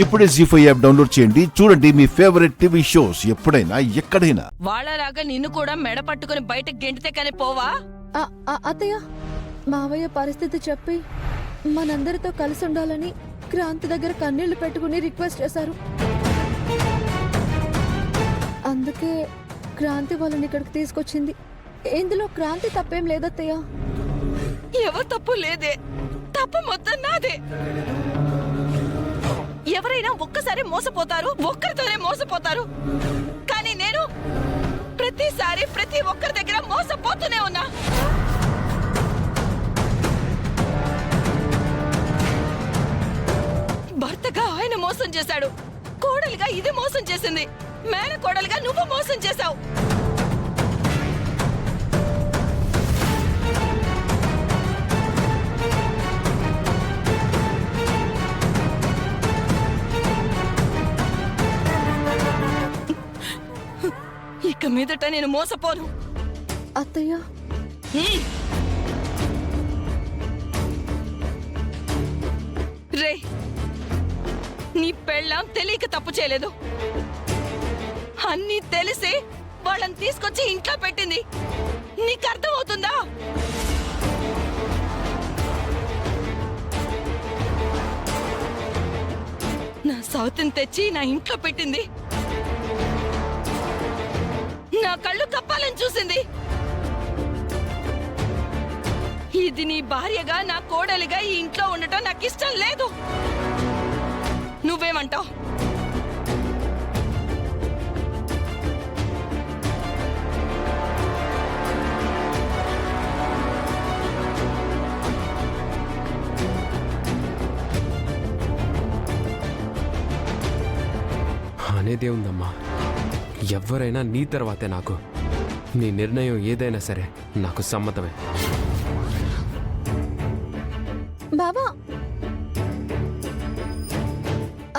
ఇప్పుడే జీ5 app download చేయండి. చూడండి మీ ఫేవరెట్ టీవీ షోస్ ఎప్పుడైనా ఎక్కడైనా. వాళ్ళలాగా నిన్ను కూడా మెడ పట్టుకుని బయటకు గెంటితే కానీ పోవా? అత్తయ్య, మావయ్య పరిస్థితి చెప్పి మనందరితో కలిసి ఉండాలని క్రాంతి దగ్గర కన్నీళ్లు పెట్టుకుని రిక్వెస్ట్ చేశారు. అందుకే క్రాంతి వాళ్ళని ఇక్కడికి తీసుకొచ్చింది. ఇందులో క్రాంతి తప్పేం లేదత్తయ్య. ఎవరు తప్పు లేదే, తప్పు మొత్తం నాదే. ఎవరైనా ఒక్కసారి మోసపోతారు, ఒక్కరితోనే మోసపోతారు. కానీ నేను ప్రతిసారి ప్రతి ఒక్కరి దగ్గర మోసపోతూనే ఉన్నా. భర్తగా ఆయన మోసం చేశాడు, కోడలిగా ఇది మోసం చేసింది, మేన కోడలిగా నువ్వు మోసం చేశావు. ఇక మీదట నేను మోసపోను. అత్తయ్య, రే, నీ పెళ్ళాం తెలియక తప్పు చేయలేదు. అన్నీ తెలిసి వాళ్ళని తీసుకొచ్చి ఇంట్లో పెట్టింది. నీకు అర్థమవుతుందా? నా సౌతిని తెచ్చి నా ఇంట్లో పెట్టింది. నా కళ్ళు కప్పాలని చూసింది. ఇది నీ భార్యగా, నా కోడలిగా ఈ ఇంట్లో ఉండటం నాకు ఇష్టం లేదు. నువ్వేమంటావు? అనేదే ఉందమ్మా, ఎవరైనా నీ తర్వాతే నాకు. నీ నిర్ణయం ఏదైనా సరే నాకు సమ్మతమే. బాబా,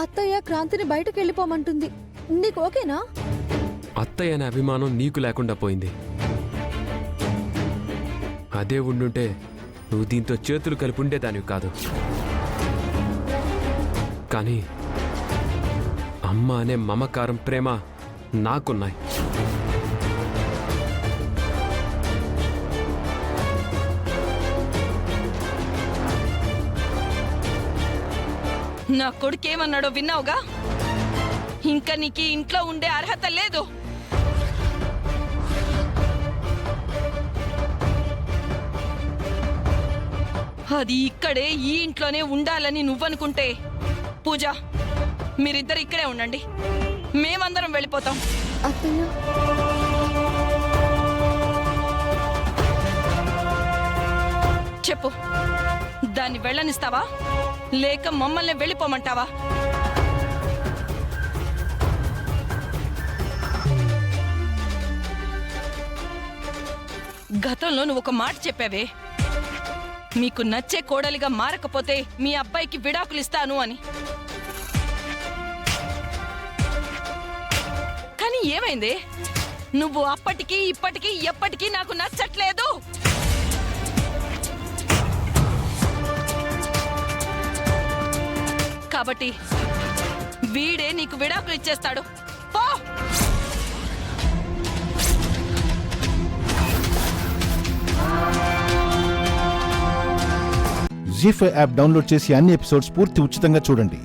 అత్తయ్య క్రాంతిని బయటకు వెళ్ళిపోమంటుంది. నీకు ఓకేనా? అత్తయ్య అనే అభిమానం నీకు లేకుండా పోయింది. అదే ఉండుంటే నువ్వు దీంతో చేతులు కలిపి ఉండేదానివి కాదు. కానీ అమ్మ అనే మమకారం, ప్రేమ నాకున్నాయి. నా కొడుకేమన్నాడో విన్నావుగా? ఇంకా నీకు ఇంట్లో ఉండే అర్హత లేదు. అది ఇక్కడే ఈ ఇంట్లోనే ఉండాలని నువ్వనుకుంటే పూజ, మీరిద్దరు ఇక్కడే ఉండండి, మేమందరం వెళ్ళిపోతాం. అత్తయ్య, చెప్పు, దాన్ని వెళ్ళనిస్తావా లేక మమ్మల్ని వెళ్ళిపోమంటావా? గతంలో నువ్వు ఒక మాట చెప్పావే, మీకు నచ్చే కోడలిగా మారకపోతే మీ అబ్బాయికి విడాకులు ఇస్తాను అని. కానీ ఏమైంది? నువ్వు అప్పటికి ఇప్పటికీ ఎప్పటికీ నాకు నచ్చట్లేదు. కాబట్టి వీడే నీకు విడాకులు ఇచ్చేస్తాడు. పో. జీ5 యాప్ డౌన్లోడ్ చేసి అన్ని ఎపిసోడ్స్ పూర్తి ఉచితంగా చూడండి.